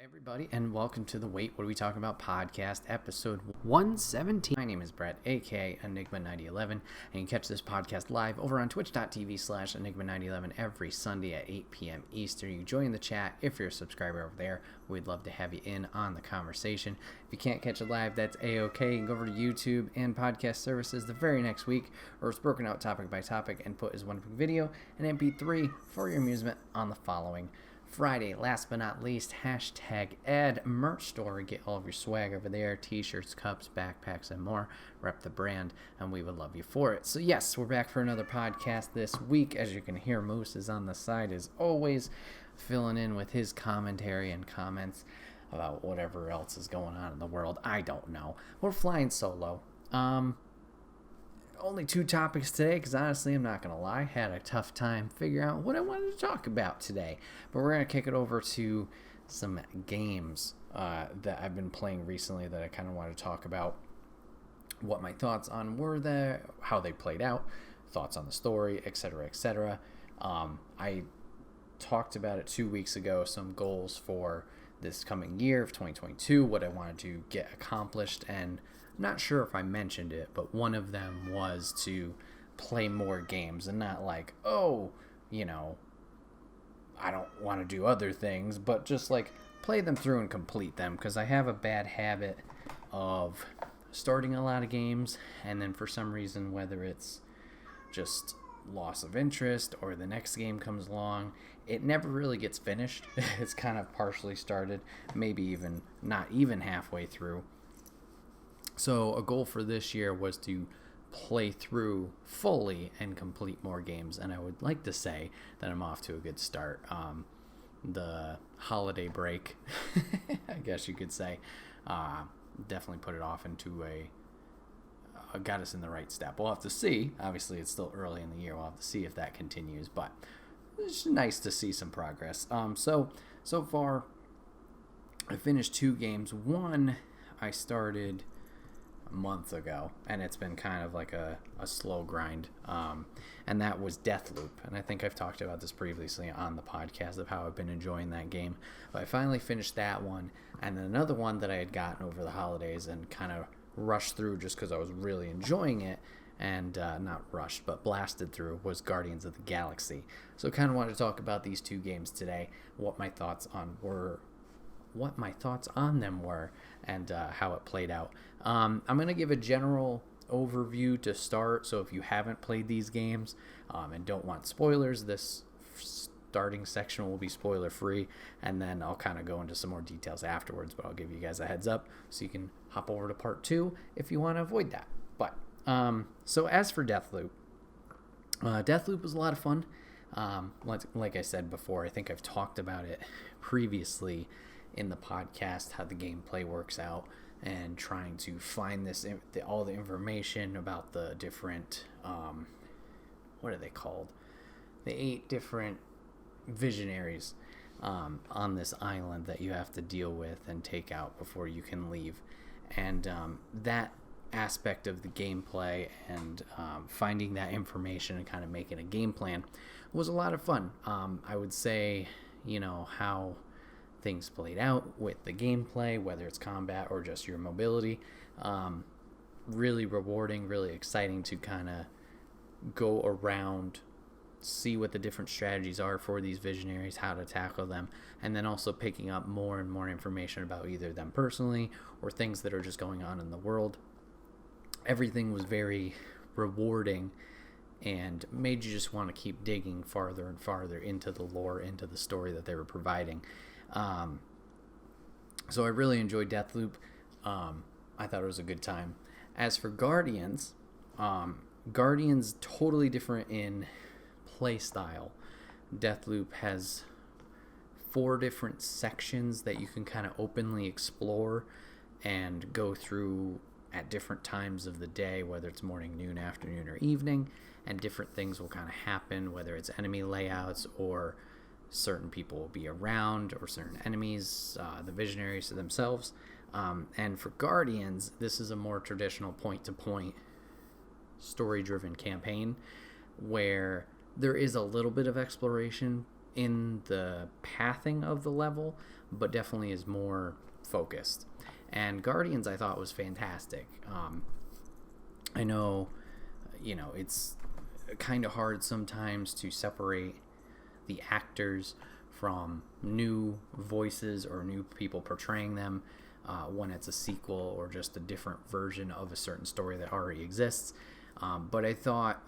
Everybody, and welcome to the Wait, What Are We Talking About podcast, episode 117. My name is Bret, aka Enigma9011, and you can catch this podcast live over on twitch.tv/Enigma9011 every Sunday at 8 p.m. Eastern. You can join the chat if you're a subscriber over there. We'd love to have you in on the conversation. If you can't catch it live, that's A-OK. You can go over to YouTube and podcast services the very next week, where it's broken out topic by topic and put as one big video and MP3 for your amusement on the following Friday. Last but not least, hashtag ad merch store. Get all of your swag over there, t-shirts, cups, backpacks, and more. Rep the brand, and we would love you for it. So yes, we're back for another podcast this week. As you can hear, Moose is on the side as always, filling in with his commentary and comments about whatever else is going on in the world. I don't know. We're flying solo. Only two topics today, because honestly, I'm not going to lie, had a tough time figuring out what I wanted to talk about today. But we're going to kick it over to some games that I've been playing recently that I kind of want to talk about. What my thoughts on were there, how they played out, thoughts on the story, etc., etc. I talked about it 2 weeks ago, some goals for this coming year of 2022, what I wanted to get accomplished, and I'm not sure if I mentioned it, but one of them was to play more games and not like, I don't want to do other things, but just like play them through and complete them, because I have a bad habit of starting a lot of games and then for some reason, whether it's just loss of interest or the next game comes along, it never really gets finished. It's kind of partially started, maybe even not even halfway through. So a goal for this year was to play through fully and complete more games, and I would like to say that I'm off to a good start. The holiday break, I guess you could say, definitely put it off into got us in the right step. We'll have to see. Obviously, it's still early in the year. We'll have to see if that continues, but it's nice to see some progress. So far, I finished 2 games. One I started month ago, and it's been kind of like a slow grind, and that was Deathloop, and I think I've talked about this previously on the podcast of how I've been enjoying that game. But I finally finished that one, and then another one that I had gotten over the holidays and kind of rushed through just because I was really enjoying it, and not rushed but blasted through, was Guardians of the Galaxy. So I kind of wanted to talk about these 2 games today, what my thoughts on them were, and how it played out. I'm going to give a general overview to start, so if you haven't played these games and don't want spoilers, this starting section will be spoiler free, and then I'll kind of go into some more details afterwards, but I'll give you guys a heads up so you can hop over to part 2 if you want to avoid that. But so as for Deathloop, Deathloop was a lot of fun. Like I said before, I think I've talked about it previously in the podcast, how the gameplay works out, and trying to find all the information about the different, what are they called? The 8 different visionaries on this island that you have to deal with and take out before you can leave. And that aspect of the gameplay and finding that information and kind of making a game plan was a lot of fun. I would say, how things played out with the gameplay, whether it's combat or just your mobility, really rewarding, really exciting to kind of go around, see what the different strategies are for these visionaries, how to tackle them, and then also picking up more and more information about either them personally or things that are just going on in the world. Everything was very rewarding and made you just want to keep digging farther and farther into the lore, into the story that they were providing. So I really enjoyed Deathloop. I thought it was a good time. As for Guardians, Guardians totally different in play style. Deathloop has 4 different sections that you can kind of openly explore and go through at different times of the day, whether it's morning, noon, afternoon, or evening, and different things will kind of happen, whether it's enemy layouts or certain people will be around or certain enemies, the visionaries themselves. And for Guardians, this is a more traditional point-to-point story-driven campaign where there is a little bit of exploration, in the pathing of the level, but definitely is more focused. And Guardians, I thought, was fantastic. I know, it's kind of hard sometimes to separate the actors from new voices or new people portraying them when it's a sequel or just a different version of a certain story that already exists. But I thought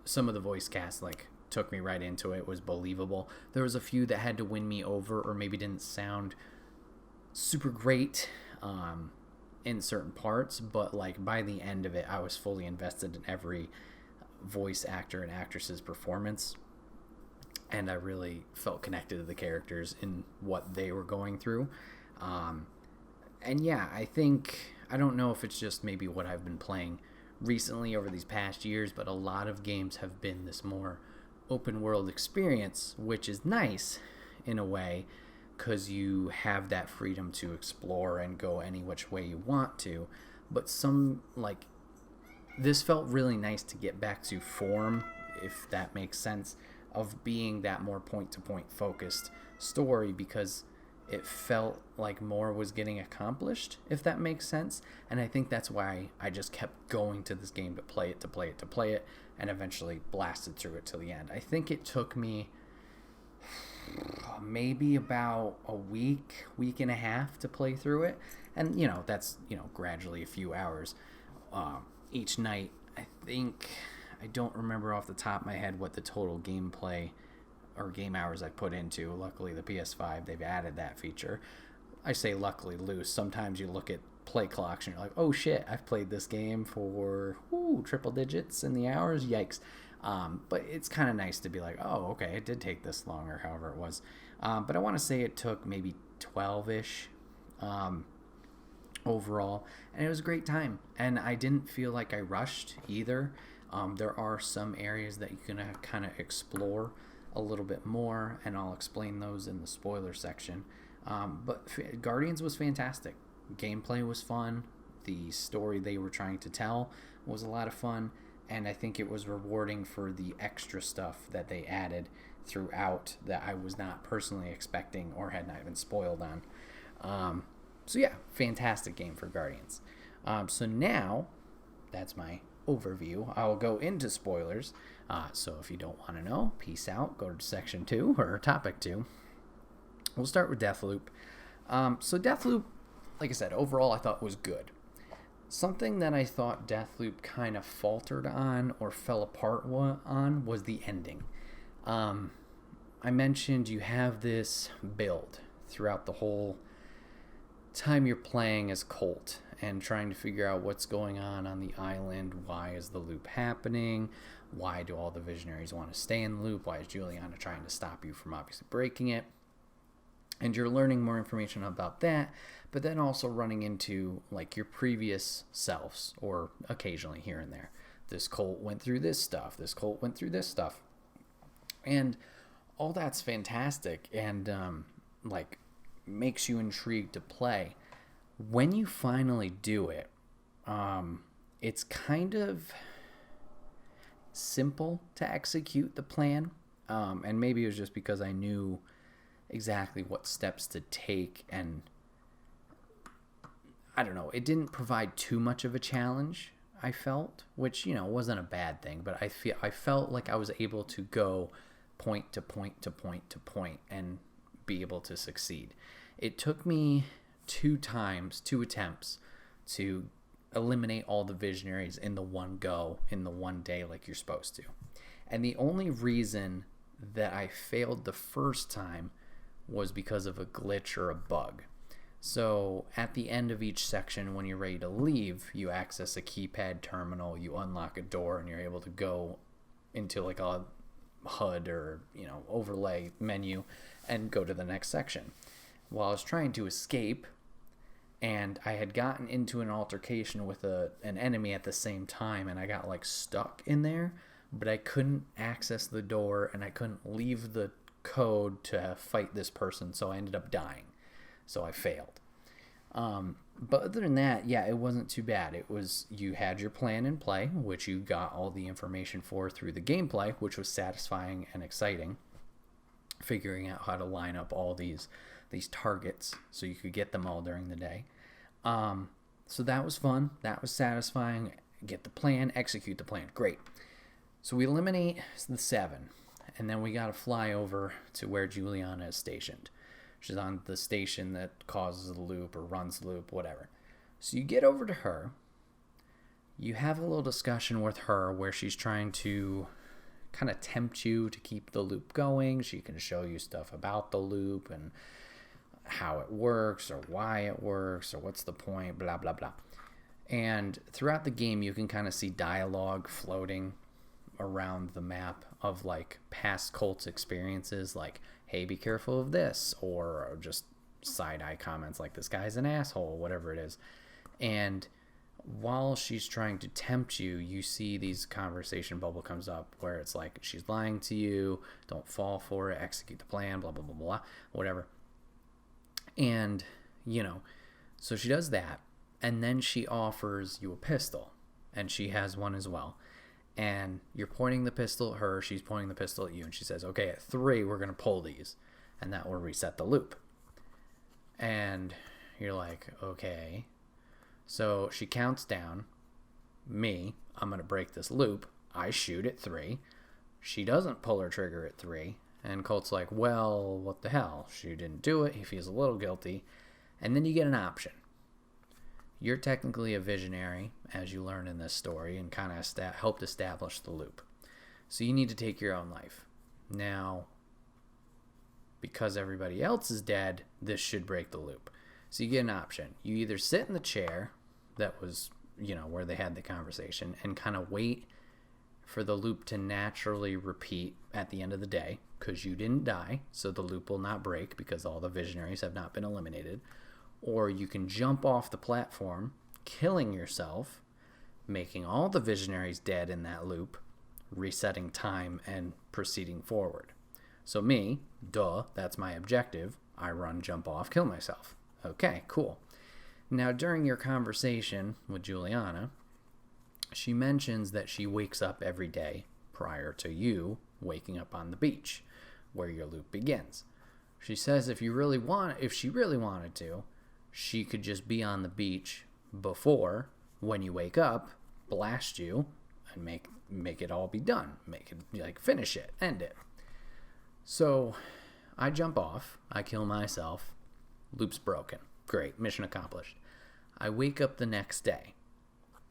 some of the voice cast took me right into it. Was believable. There was a few that had to win me over or maybe didn't sound super great in certain parts, but by the end of it, I was fully invested in every voice actor and actress's performance, and I really felt connected to the characters in what they were going through. And yeah, I don't know if it's just maybe what I've been playing recently over these past years, but a lot of games have been this more open world experience, which is nice in a way because you have that freedom to explore and go any which way you want to. But this felt really nice to get back to form, if that makes sense, of being that more point-to-point focused story, because it felt like more was getting accomplished, if that makes sense. And I think that's why I just kept going to this game to play it, and eventually blasted through it till the end. I think it took me maybe about a week and a half to play through it. And, that's, gradually a few hours each night. I don't remember off the top of my head what the total gameplay or game hours I put into. Luckily, the PS5, they've added that feature. I say luckily loose. Sometimes you look at play clocks and you're like, oh shit, I've played this game for triple digits in the hours. Yikes. But it's kind of nice to be like, oh, okay, it did take this long, or however it was. But I want to say it took maybe 12-ish overall, and it was a great time. And I didn't feel like I rushed either. There are some areas that you can kind of explore a little bit more, and I'll explain those in the spoiler section. But Guardians was fantastic. Gameplay was fun. The story they were trying to tell was a lot of fun, and I think it was rewarding for the extra stuff that they added throughout that I was not personally expecting or had not even spoiled on. So yeah, fantastic game for Guardians. So now, that's my overview. I'll go into spoilers. So if you don't want to know, peace out. Go to section 2 or topic 2. We'll start with Deathloop. So Deathloop, like I said, overall I thought was good. Something that I thought Deathloop kind of faltered on or fell apart on was the ending. I mentioned you have this build throughout the whole time you're playing as Colt and trying to figure out what's going on the island. Why is the loop happening? Why do all the visionaries want to stay in the loop? Why is Juliana trying to stop you from obviously breaking it? And you're learning more information about that, but then also running into your previous selves, or occasionally here and there. This Colt went through this stuff. This Colt went through this stuff. And all that's fantastic and makes you intrigued to play. When you finally do it, it's kind of simple to execute the plan. And maybe it was just because I knew exactly what steps to take, and I don't know, it didn't provide too much of a challenge, I felt, which wasn't a bad thing, but I felt like I was able to go point to point to point to point and be able to succeed. It took me 2 attempts to eliminate all the visionaries in the one go, in the one day, like you're supposed to. And the only reason that I failed the first time was because of a glitch or a bug. So at the end of each section, when you're ready to leave, you access a keypad terminal, you unlock a door, and you're able to go into a HUD or overlay menu and go to the next section. Well, I was trying to escape, and I had gotten into an altercation with an enemy at the same time, and I got stuck in there, but I couldn't access the door, and I couldn't leave the code to fight this person, so I ended up dying. So I failed. But other than that, yeah, it wasn't too bad. It was, you had your plan in play, which you got all the information for through the gameplay, which was satisfying and exciting. Figuring out how to line up all these targets so you could get them all during the day. So that was fun. That was satisfying. Get the plan, execute the plan. Great. So we eliminate the 7, and then we got to fly over to where Juliana is stationed. She's on the station that causes the loop or runs the loop, whatever. So you get over to her. You have a little discussion with her where she's trying to kind of tempt you to keep the loop going. She can show you stuff about the loop and how it works or why it works or what's the point, blah, blah, blah. And throughout the game, you can kind of see dialogue floating around the map of like past Colt's experiences, like, hey, be careful of this, or just side-eye comments like, this guy's an asshole, whatever it is. And while she's trying to tempt you, you see these conversation bubble comes up where it's like, she's lying to you, don't fall for it, execute the plan, blah, blah, blah, blah, whatever. And, so she does that, and then she offers you a pistol, and she has one as well. And you're pointing the pistol at her, she's pointing the pistol at you, and she says, okay, at 3, we're going to pull these, and that will reset the loop. And you're like, okay. So she counts down. I'm going to break this loop. I shoot at 3. She doesn't pull her trigger at 3. And Colt's like, well, what the hell? She didn't do it. He feels a little guilty. And then you get an option. You're technically a visionary, as you learn in this story, and kind of helped establish the loop. So you need to take your own life. Now, because everybody else is dead, this should break the loop. So you get an option. You either sit in the chair that was, where they had the conversation, and kind of wait for the loop to naturally repeat at the end of the day, because you didn't die, so the loop will not break because all the visionaries have not been eliminated. Or you can jump off the platform, killing yourself, making all the visionaries dead in that loop, resetting time and proceeding forward. So me, that's my objective. I run, jump off, kill myself. Okay, cool. Now, during your conversation with Juliana, she mentions that she wakes up every day prior to you waking up on the beach, where your loop begins. She says if she really wanted to, she could just be on the beach before, when you wake up, blast you, and make it all be done. Make it, finish it, end it. So I jump off, I kill myself, loop's broken. Great, mission accomplished. I wake up the next day.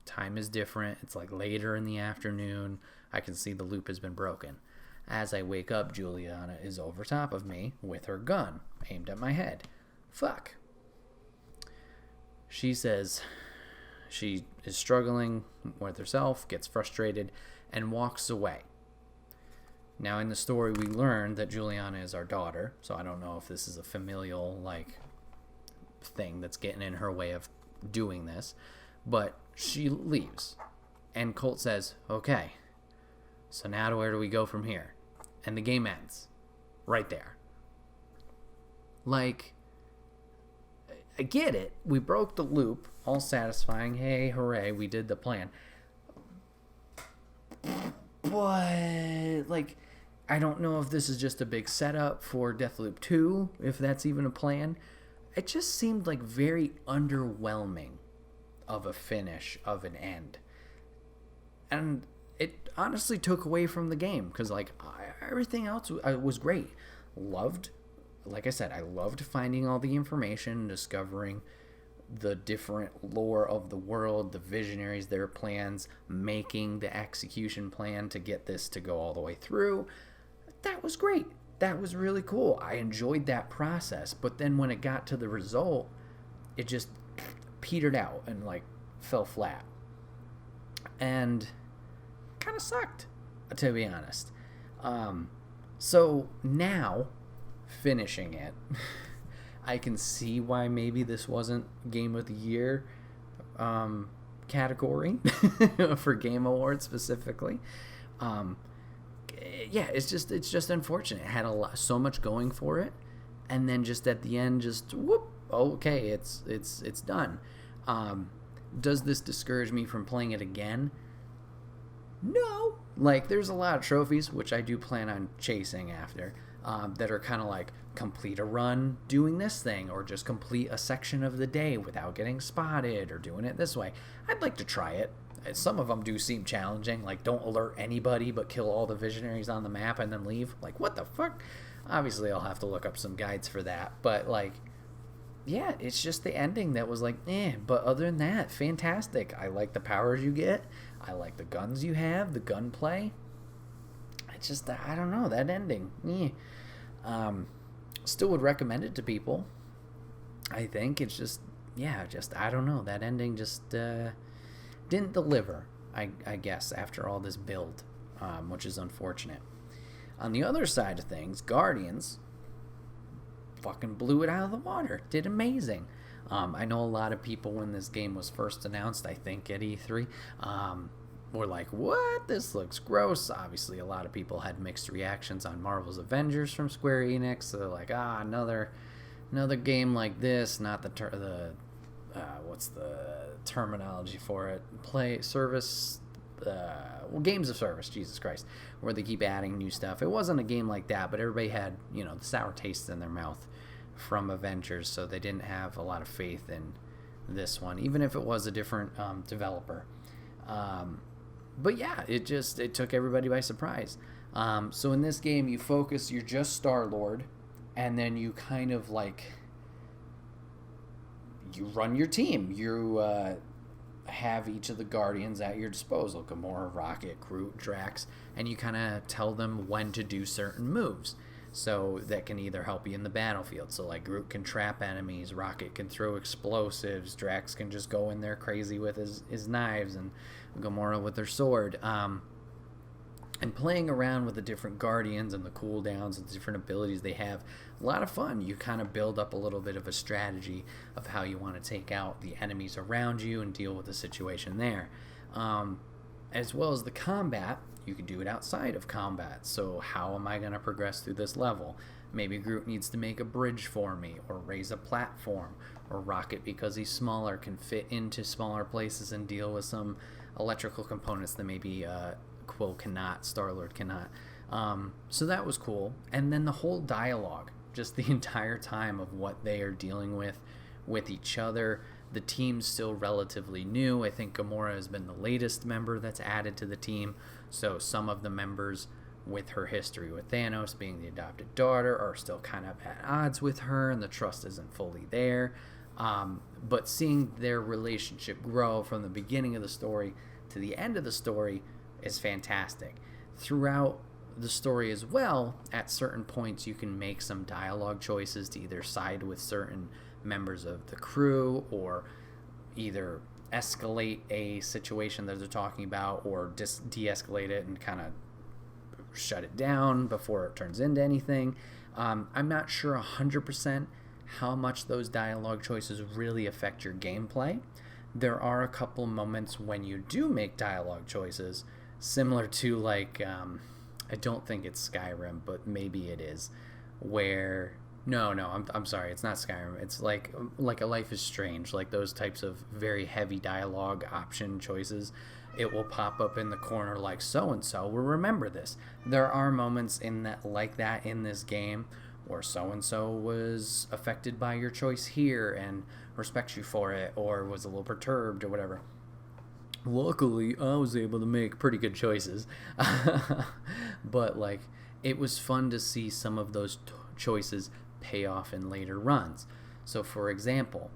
Time is different. It's like later in the afternoon. I can see the loop has been broken. As I wake up, Juliana is over top of me with her gun aimed at my head. Fuck. She says she is struggling with herself, gets frustrated, and walks away. Now, in the story, we learned that Juliana is our daughter, so I don't know if this is a familial, thing that's getting in her way of doing this, but she leaves. And Colt says, okay, so now where do we go from here? And the game ends. Right there. I get it. We broke the loop. All satisfying. Hey, hooray, we did the plan. But, I don't know if this is just a big setup for Deathloop 2, if that's even a plan. It just seemed very underwhelming of a finish, of an end. And it honestly took away from the game, because, everything else was great. Like I said, I loved finding all the information, discovering the different lore of the world, the visionaries, their plans, making the execution plan to get this to go all the way through. That was great. That was really cool. I enjoyed that process. But then when it got to the result, it just petered out and fell flat. And kind of sucked, to be honest. So now, finishing it, I can see why maybe this wasn't Game of the Year category for Game Awards specifically. Yeah, it's just unfortunate. It had so much going for it, and then just at the end, just whoop, okay, it's done. Does this discourage me from playing it again? No. Like, there's a lot of trophies, which I do plan on chasing after, that are kind of like complete a run doing this thing, or just complete a section of the day without getting spotted, or doing it this way. I'd like to try it. Some of them do seem challenging, like don't alert anybody but kill all the visionaries on the map and then leave. Like, what the fuck? Obviously, I'll have to look up some guides for that, but like, yeah, it's just the ending that was like, but other than that, fantastic. I like the powers you get. I like the guns you have, the gunplay. It's just, I don't know, that ending. Still would recommend it to people. I think it's just, I don't know. That ending just didn't deliver, I guess, after all this build, which is unfortunate. On the other side of things, Guardians fucking blew it out of the water. Did amazing. I know a lot of people, when this game was first announced, I think at E3, were like, what? This looks gross. Obviously, a lot of people had mixed reactions on Marvel's Avengers from Square Enix. So they're like, another game like this. Not the what's the terminology for it? Games of service, Jesus Christ, where they keep adding new stuff. It wasn't a game like that, but everybody had, the sour taste in their mouth from Avengers, so they didn't have a lot of faith in this one, even if it was a different developer. But yeah, it took everybody by surprise. So in this game, you're just Star-Lord, and then you kind of like, you run your team. You have each of the Guardians at your disposal: Gamora, Rocket, Groot, Drax, and you kind of tell them when to do certain moves. So that can either help you in the battlefield. So like Groot can trap enemies, Rocket can throw explosives, Drax can just go in there crazy with his knives, and Gamora with her sword. And playing around with the different Guardians and the cooldowns and the different abilities they have, a lot of fun. You kind of build up a little bit of a strategy of how you want to take out the enemies around you and deal with the situation there. As well as the combat, you can do it outside of combat. So how am I going to progress through this level? Maybe Groot needs to make a bridge for me, or raise a platform, or Rocket, because he's smaller, can fit into smaller places and deal with some electrical components that maybe Quill cannot, Star-Lord cannot. So that was cool. And then the whole dialogue, just the entire time of what they are dealing with each other. The team's still relatively new. I think Gamora has been the latest member that's added to the team. So some of the members with her history with Thanos, being the adopted daughter, are still kind of at odds with her, and the trust isn't fully there. But seeing their relationship grow from the beginning of the story to the end of the story is fantastic. Throughout the story as well, at certain points you can make some dialogue choices to either side with certain members of the crew, or either escalate a situation that they're talking about, or de-escalate it and kind of shut it down before it turns into anything. I'm not sure 100% how much those dialogue choices really affect your gameplay. There are a couple moments when you do make dialogue choices, similar to like, I don't think it's Skyrim, but maybe it is, where No, I'm sorry, it's not Skyrim. It's like a Life is Strange, like those types of very heavy dialogue option choices. It will pop up in the corner like so-and-so will remember this. There are moments in that like that in this game where so-and-so was affected by your choice here and respects you for it, or was a little perturbed or whatever. Luckily, I was able to make pretty good choices. But like, it was fun to see some of those choices pay off in later runs. So for example,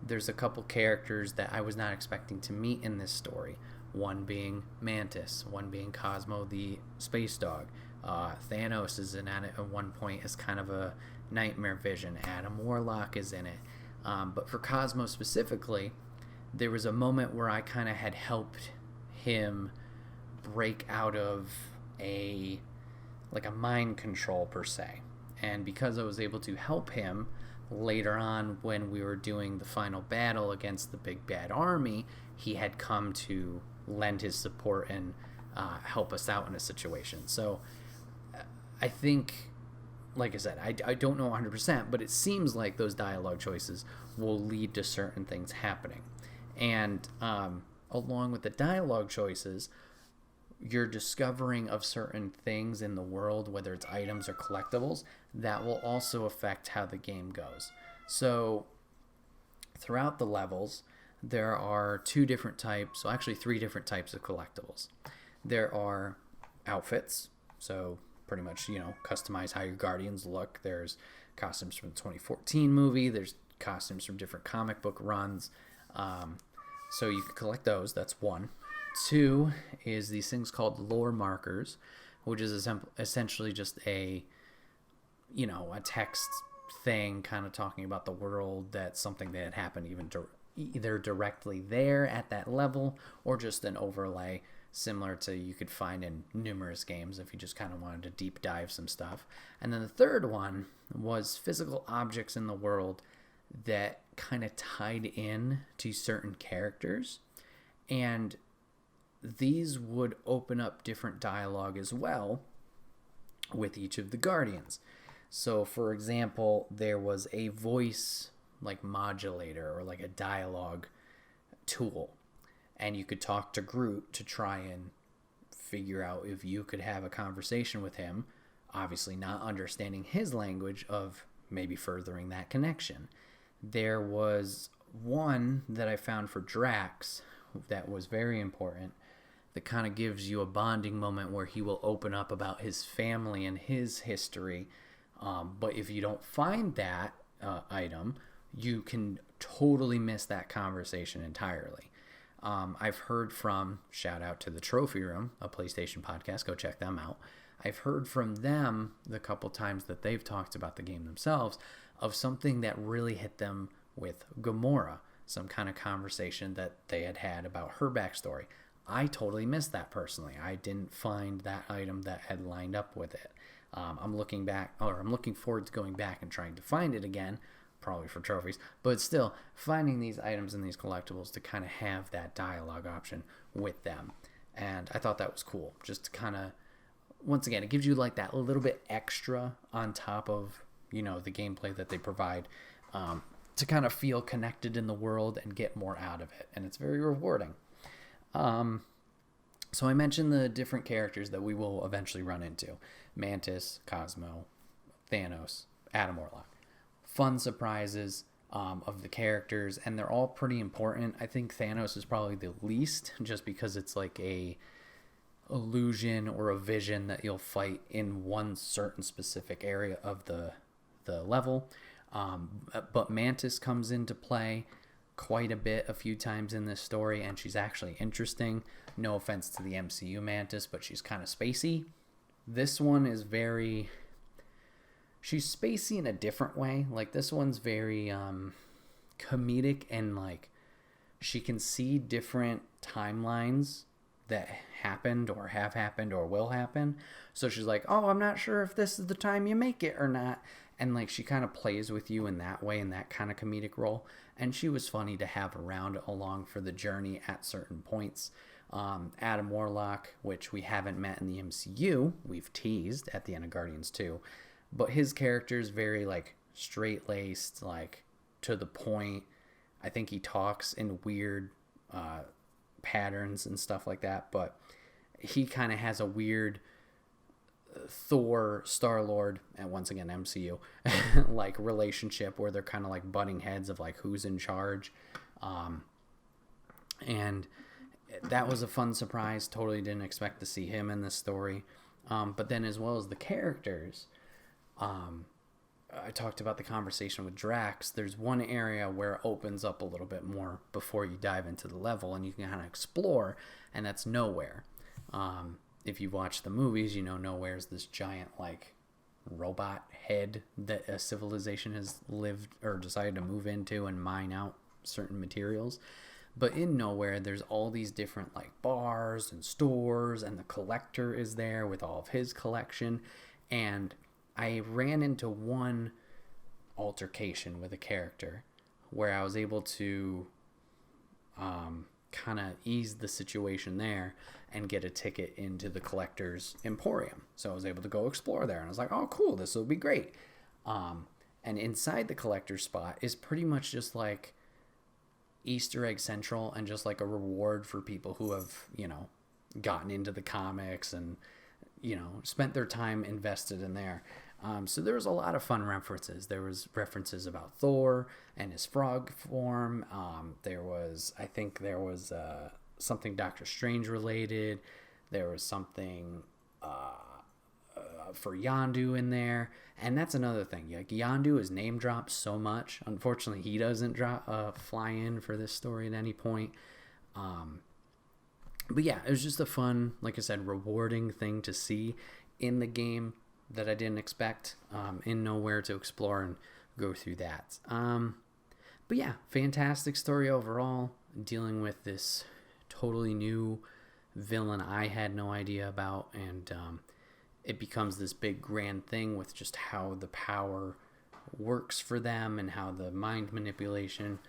there's a couple characters that I was not expecting to meet in this story. One being Mantis, one being Cosmo the space dog. Thanos is in it at one point as kind of a nightmare vision. Adam Warlock is in it. But for Cosmo specifically, there was a moment where I kind of had helped him break out of a mind control per se. And because I was able to help him later on when we were doing the final battle against the big bad army, he had come to lend his support and help us out in a situation. So I think like I said, I don't know 100%, but it seems like those dialogue choices will lead to certain things happening. And along with the dialogue choices, your discovering of certain things in the world, whether it's items or collectibles, that will also affect how the game goes. So throughout the levels, there are two different types, well, actually three different types of collectibles. There are outfits, so pretty much, customize how your Guardians look. There's costumes from the 2014 movie. There's costumes from different comic book runs. So you can collect those. That's one. Two is these things called lore markers, which is essentially just a text thing kind of talking about the world, that's something that had happened either directly there at that level or just an overlay similar to you could find in numerous games if you just kind of wanted to deep dive some stuff. And then the third one was physical objects in the world that kind of tied in to certain characters, and these would open up different dialogue as well with each of the Guardians. So for example, there was a voice like modulator or like a dialogue tool, and you could talk to Groot to try and figure out if you could have a conversation with him, obviously not understanding his language, of maybe furthering that connection. There was one that I found for Drax that was very important, that kind of gives you a bonding moment where he will open up about his family and his history. But if you don't find that item, you can totally miss that conversation entirely. I've heard from, shout out to the Trophy Room, a PlayStation podcast, go check them out. I've heard from them the couple times that they've talked about the game themselves of something that really hit them with Gamora, some kind of conversation that they had about her backstory. I totally missed that personally. I didn't find that item that had lined up with it. I'm looking forward to going back and trying to find it again, probably for trophies, but still finding these items and these collectibles to kind of have that dialogue option with them. And I thought that was cool. Just to kind of, once again, it gives you like that little bit extra on top of, the gameplay that they provide, to kind of feel connected in the world and get more out of it. And it's very rewarding. So I mentioned the different characters that we will eventually run into. Mantis, Cosmo, Thanos, Adam Warlock. Fun surprises of the characters, and they're all pretty important. I think Thanos is probably the least, just because it's like a illusion or a vision that you'll fight in one certain specific area of the level. But Mantis comes into play quite a bit, a few times in this story, and she's actually interesting. No offense to the MCU Mantis, but she's kind of spacey. This one is she's spacey in a different way. Like, this one's very comedic, and like she can see different timelines that happened or have happened or will happen. So she's like, oh, I'm not sure if this is the time you make it or not. And like she kind of plays with you in that way, in that kind of comedic role. And she was funny to have around along for the journey at certain points. Adam Warlock, which we haven't met in the MCU, we've teased at the end of Guardians 2. But his character is very like straight-laced, like to the point. I think he talks in weird patterns and stuff like that. But he kind of has a weird Thor, Star-Lord, and once again MCU like relationship where they're kind of like butting heads of like who's in charge, and that was a fun surprise. Totally didn't expect to see him in this story. But then, as well as the characters, I talked about the conversation with Drax. There's one area where it opens up a little bit more before you dive into the level, and you can kind of explore, and that's Nowhere. If you've watched the movies, Nowhere's this giant, like, robot head that a civilization has lived or decided to move into and mine out certain materials. But in Nowhere, there's all these different, like, bars and stores, and the collector is there with all of his collection. And I ran into one altercation with a character where I was able to kind of ease the situation there and get a ticket into the collector's emporium. So I was able to go explore there, and I was like, oh, cool, this will be great. And inside the collector's spot is pretty much just like Easter egg central and just like a reward for people who have, gotten into the comics and, spent their time invested in there. So there was a lot of fun references. There was references about Thor and his frog form. There was something Doctor Strange related. There was something for Yondu in there. And that's another thing. Like, Yondu is name dropped so much. Unfortunately, he doesn't fly in for this story at any point. But yeah, it was just a fun, like I said, rewarding thing to see in the game that I didn't expect, in Nowhere to explore and go through that. But yeah, fantastic story overall, dealing with this totally new villain I had no idea about, and it becomes this big grand thing with just how the power works for them and how the mind manipulation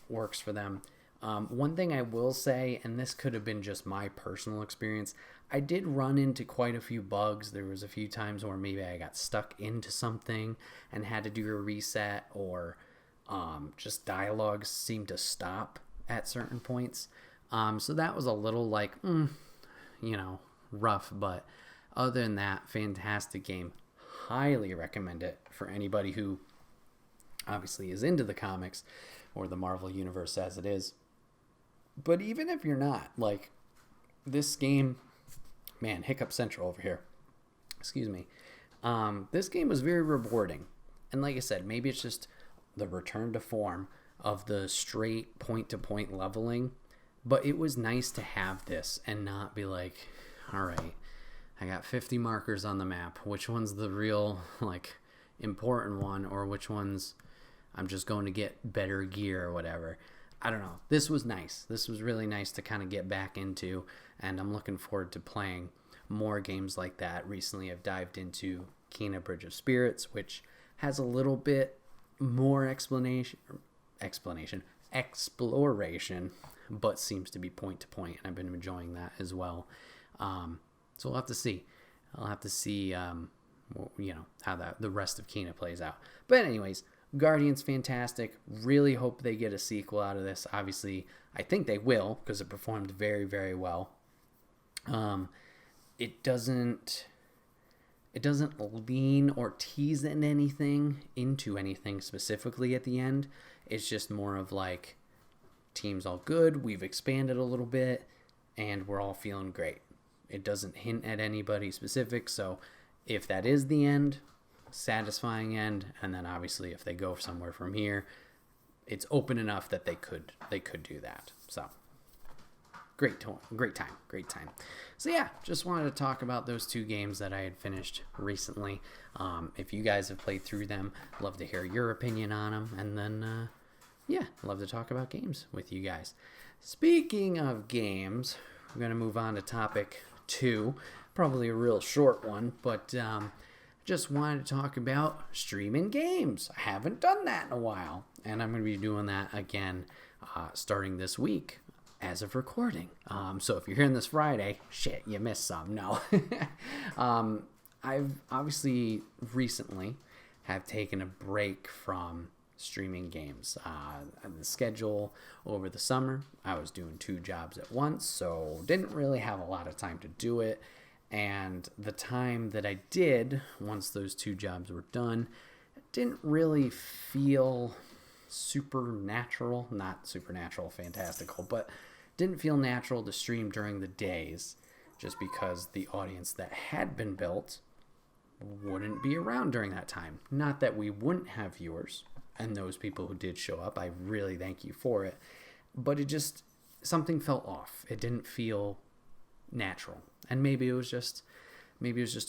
works for them. One thing I will say, and this could have been just my personal experience, I did run into quite a few bugs. There was a few times where maybe I got stuck into something and had to do a reset, or just dialogue seemed to stop at certain points. So that was a little like, rough, but other than that, fantastic game. Highly recommend it for anybody who obviously is into the comics or the Marvel Universe as it is. But even if you're not, like, this game, man, hiccup central over here. Excuse me. This game was very rewarding. And like I said, maybe it's just the return to form of the straight point-to-point leveling. But it was nice to have this and not be like, all right, I got 50 markers on the map. Which one's the real, like, important one, or which one's I'm just going to get better gear or whatever. I don't know. This was nice. This was really nice to kind of get back into, and I'm looking forward to playing more games like that. Recently, I've dived into Kena Bridge of Spirits, which has a little bit more exploration, but seems to be point to point, and I've been enjoying that as well. So we'll have to see. I'll have to see, how the rest of Kena plays out. But anyways, Guardians, fantastic. Really hope they get a sequel out of this. Obviously, I think they will, because it performed very, very well. It doesn't lean or tease into anything specifically at the end. It's just more of like, team's all good, we've expanded a little bit, and we're all feeling great. It doesn't hint at anybody specific, so if that is the end, satisfying end, and then obviously if they go somewhere from here, it's open enough that they could do that. So great time. So yeah, just wanted to talk about those two games that I had finished recently. If you guys have played through them, love to hear your opinion on them, and then love to talk about games with you guys. Speaking of games, we're going to move on to topic 2, probably a real short one, but just wanted to talk about streaming games. I haven't done that in a while, and I'm going to be doing that again starting this week as of recording. So if you're hearing this Friday, shit, you missed some. No. I've obviously recently have taken a break from streaming games. The schedule over the summer, I was doing 2 jobs at once, so didn't really have a lot of time to do it. And the time that I did, once those 2 jobs were done, didn't really feel supernatural, not supernatural, fantastical, but didn't feel natural to stream during the days, just because the audience that had been built wouldn't be around during that time. Not that we wouldn't have viewers, and those people who did show up, I really thank you for it, but it just, something felt off. It didn't feel natural. And maybe it was just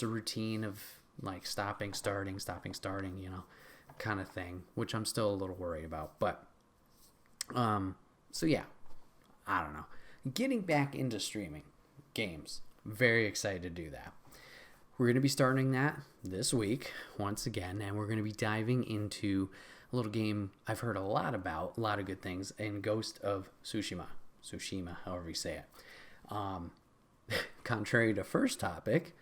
a routine of like stopping, starting, kind of thing, which I'm still a little worried about. But so yeah, I don't know. Getting back into streaming games, very excited to do that. We're going to be starting that this week once again, and we're going to be diving into a little game I've heard a lot about, a lot of good things, and Ghost of Tsushima. Tsushima, however you say it. Contrary to first topic,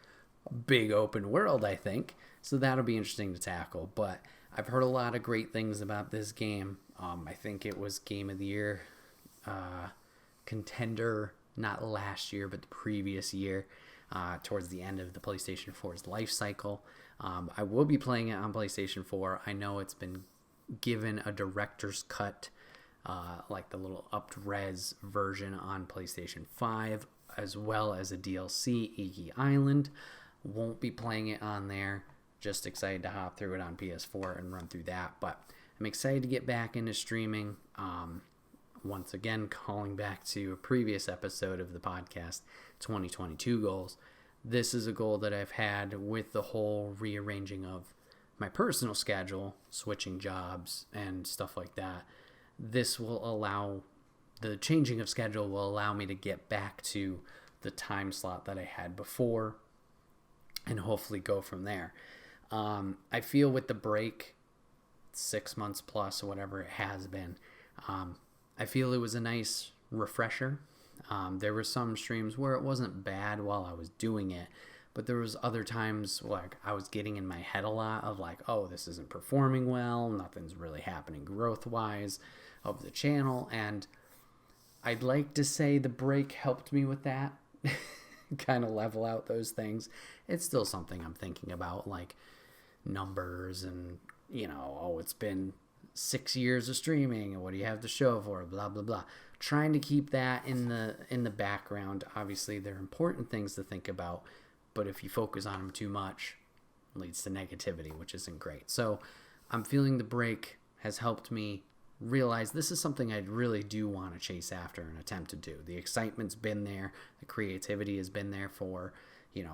big open world, I think. So that'll be interesting to tackle. But I've heard a lot of great things about this game. I think it was Game of the Year contender, not last year, but the previous year, towards the end of the PlayStation 4's life cycle. I will be playing it on PlayStation 4. I know it's been given a director's cut, like the little upped res version on PlayStation 5, as well as a DLC, Iggy Island. Won't be playing it on there. Just excited to hop through it on PS4 and run through that. But I'm excited to get back into streaming. Once again, calling back to a previous episode of the podcast, 2022 goals. This is a goal that I've had with the whole rearranging of my personal schedule, switching jobs and stuff like that. This will allow, the changing of schedule will allow me to get back to the time slot that I had before and hopefully go from there. I feel with the break, 6 months plus or whatever it has been, I feel it was a nice refresher. There were some streams where it wasn't bad while I was doing it, but there was other times like I was getting in my head a lot of like, oh, this isn't performing well, nothing's really happening growth-wise of the channel, and I'd like to say the break helped me with that, kind of level out those things. It's still something I'm thinking about, like numbers and, oh, it's been 6 years of streaming and what do you have to show for it, blah blah blah. Trying to keep that in the background. Obviously they're important things to think about, but if you focus on them too much, it leads to negativity, which isn't great. So I'm feeling the break has helped me realize this is something I really do want to chase after and attempt to do. The excitement's been there, the creativity has been there for,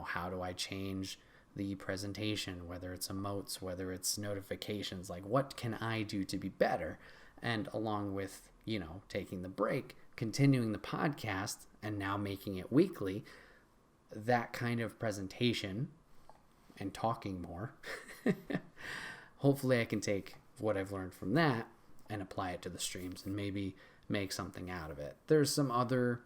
how do I change the presentation, whether it's emotes, whether it's notifications, like what can I do to be better? And along with, taking the break, continuing the podcast, and now making it weekly, that kind of presentation and talking more, hopefully I can take what I've learned from that and apply it to the streams and maybe make something out of it. There's some other,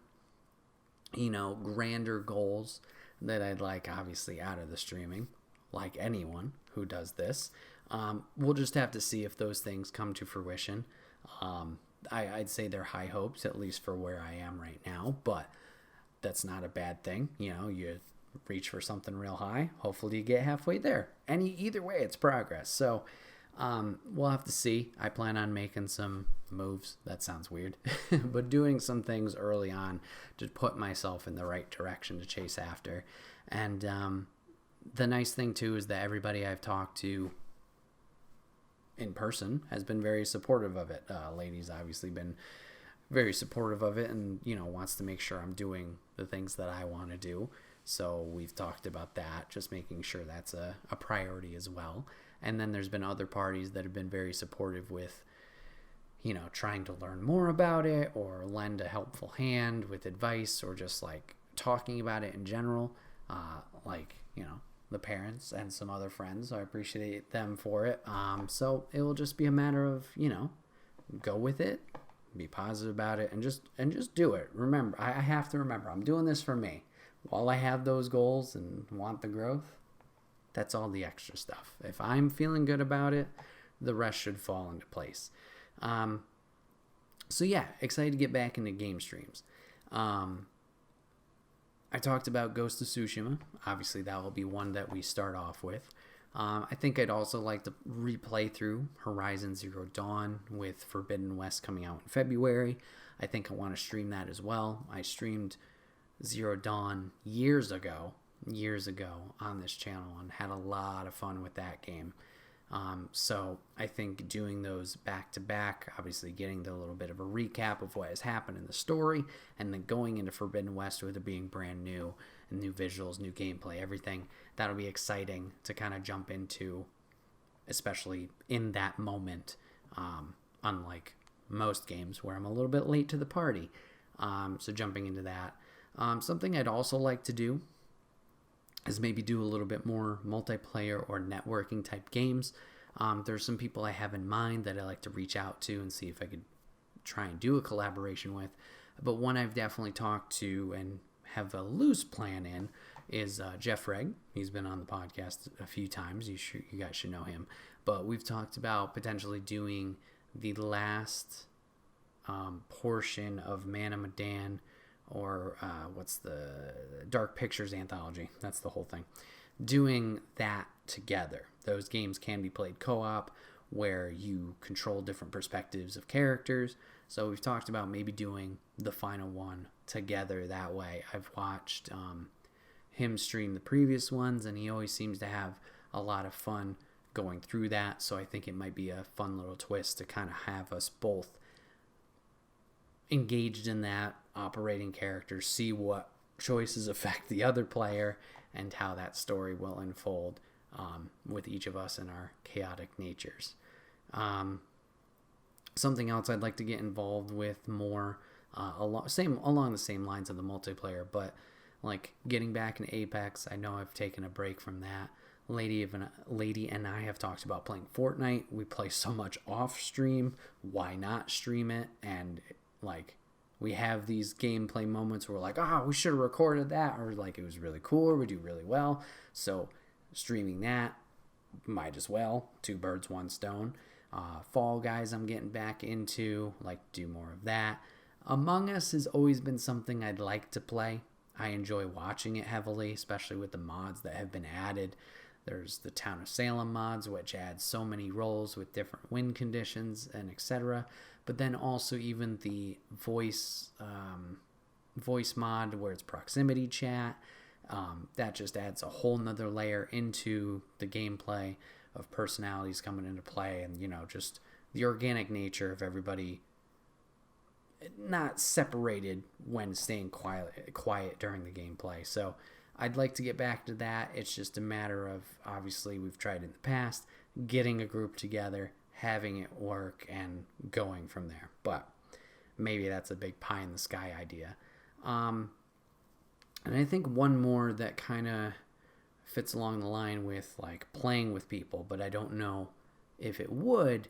grander goals that I'd like, obviously, out of the streaming, like anyone who does this. We'll just have to see if those things come to fruition. I'd say they're high hopes, at least for where I am right now, but that's not a bad thing. You reach for something real high, hopefully you get halfway there. Either way, it's progress. So we'll have to see. I plan on making some moves. That sounds weird, but doing some things early on to put myself in the right direction to chase after. And the nice thing too is that everybody I've talked to in person has been very supportive of it. Ladies obviously been very supportive of it and, wants to make sure I'm doing the things that I want to do. So we've talked about that, just making sure that's a priority as well. And then there's been other parties that have been very supportive with, trying to learn more about it or lend a helpful hand with advice or just like talking about it in general. The parents and some other friends. So I appreciate them for it. So it will just be a matter of, go with it, be positive about it, and just do it. Remember, I have to remember, I'm doing this for me. While I have those goals and want the growth, that's all the extra stuff. If I'm feeling good about it, the rest should fall into place. So yeah, excited to get back into game streams. I talked about Ghost of Tsushima. Obviously, that will be one that we start off with. I think I'd also like to replay through Horizon Zero Dawn with Forbidden West coming out in February. I think I want to stream that as well. I streamed Zero Dawn years ago on this channel and had a lot of fun with that game. So I think doing those back to back, obviously getting the little bit of a recap of what has happened in the story, and then going into Forbidden West with it being brand new and new visuals, new gameplay, everything, that'll be exciting to kind of jump into, especially in that moment, unlike most games where I'm a little bit late to the party. So jumping into that. Something I'd also like to do is maybe do a little bit more multiplayer or networking type games. There's some people I have in mind that I like to reach out to and see if I could try and do a collaboration with. But one I've definitely talked to and have a loose plan in is Jeff Regg. He's been on the podcast a few times. You guys should know him. But we've talked about potentially doing the last portion of Man of Medan, or what's the Dark Pictures anthology. That's the whole thing. Doing that together. Those games can be played co-op, where you control different perspectives of characters. So we've talked about maybe doing the final one together that way. I've watched him stream the previous ones, and he always seems to have a lot of fun going through that. So I think it might be a fun little twist to kind of have us both engaged in that, operating characters, see what choices affect the other player, and how that story will unfold with each of us and our chaotic natures. Something else I'd like to get involved with more, along the same lines of the multiplayer, but like getting back into Apex. I know I've taken a break from that. Lady and I have talked about playing Fortnite. We play so much off stream. Why not stream it? And like, we have these gameplay moments where we're like, we should have recorded that, or like it was really cool, or we do really well. So streaming that, might as well. 2 birds, 1 stone. Fall Guys I'm getting back into, like do more of that. Among Us has always been something I'd like to play. I enjoy watching it heavily, especially with the mods that have been added. There's the Town of Salem mods, which adds so many roles with different wind conditions and etc. But then also even the voice mod, where it's proximity chat. That just adds a whole nother layer into the gameplay of personalities coming into play, and just the organic nature of everybody not separated when staying quiet during the gameplay. So I'd like to get back to that. It's just a matter of, obviously we've tried in the past, getting a group together, having it work, and going from there. But maybe that's a big pie in the sky idea. And I think one more that kind of fits along the line with like playing with people, but I don't know if it would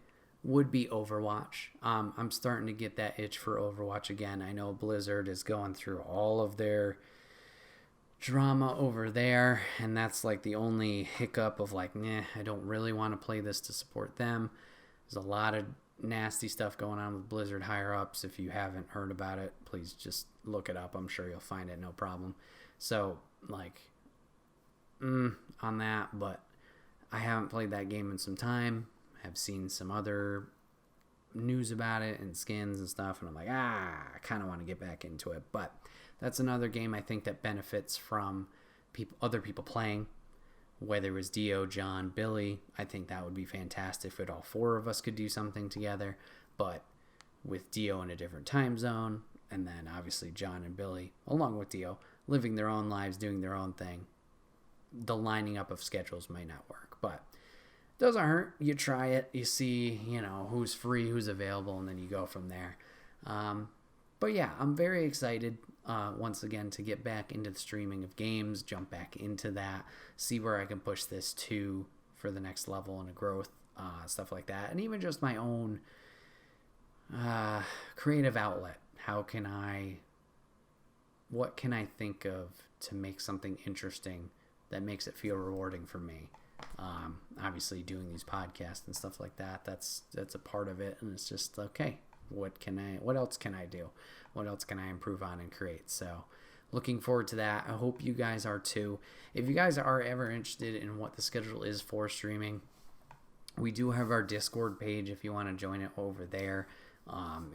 be Overwatch. I'm starting to get that itch for Overwatch again. I know Blizzard is going through all of their drama over there, and that's like the only hiccup of like, I don't really want to play this to support them. There's a lot of nasty stuff going on with Blizzard higher ups. If you haven't heard about it, please just look it up. I'm sure you'll find it, no problem. So like on that, but I haven't played that game in some time. Have seen some other news about it and skins and stuff, and I'm like, I kind of want to get back into it. But that's another game I think that benefits from other people playing, whether it was Dio, John, Billy. I think that would be fantastic if all 4 of us could do something together, but with Dio in a different time zone, and then obviously John and Billy, along with Dio, living their own lives, doing their own thing. The lining up of schedules might not work, but doesn't hurt. You try it, you see, who's free, who's available, and then you go from there. But yeah, I'm very excited once again to get back into the streaming of games, jump back into that, see where I can push this to for the next level and a growth, stuff like that, and even just my own creative outlet. What can I think of to make something interesting that makes it feel rewarding for me? Obviously doing these podcasts and stuff like that, that's a part of it, and it's just okay, what else can I do, what else can I improve on and create? So looking forward to that. I hope you guys are too. If you guys are ever interested in what the schedule is for streaming, we do have our Discord page if you want to join it over there.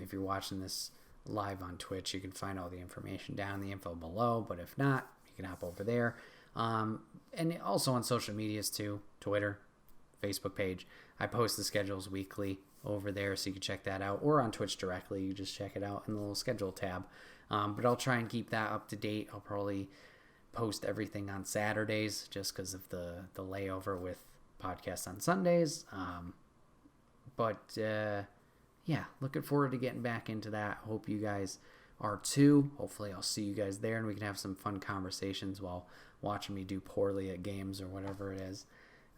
If you're watching this live on Twitch, you can find all the information down in the info below, but if not, you can hop over there. And also on social medias too, Twitter, Facebook page. I post the schedules weekly over there, so you can check that out, or on Twitch directly. You just check it out in the little schedule tab. But I'll try and keep that up to date. I'll probably post everything on Saturdays just because of the layover with podcasts on Sundays. Yeah, looking forward to getting back into that. Hope you guys are too. Hopefully I'll see you guys there and we can have some fun conversations while watching me do poorly at games or whatever it is.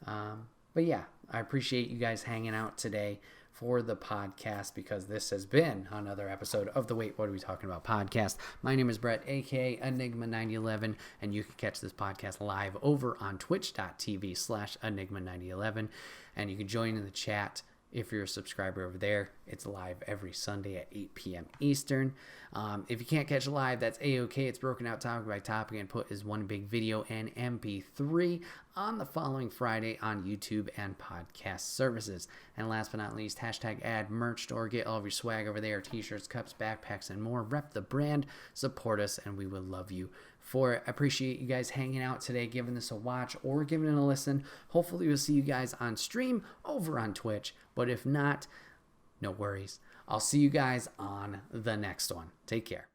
But yeah, I appreciate you guys hanging out today for the podcast, because this has been another episode of the Wait, What Are We Talking About podcast. My name is Bret, aka Enigma9011, and you can catch this podcast live over on twitch.tv/Enigma9011, and you can join in the chat. If you're a subscriber over there, it's live every Sunday at 8 p.m. Eastern. If you can't catch it live, that's A-OK. It's broken out topic by topic and put as one big video and MP3 on the following Friday on YouTube and podcast services. And last but not least, hashtag add merch store. Get all of your swag over there. T-shirts, cups, backpacks, and more. Rep the brand. Support us, and we will love you for it. I appreciate you guys hanging out today, giving this a watch or giving it a listen. Hopefully we'll see you guys on stream over on Twitch. But if not, no worries. I'll see you guys on the next one. Take care.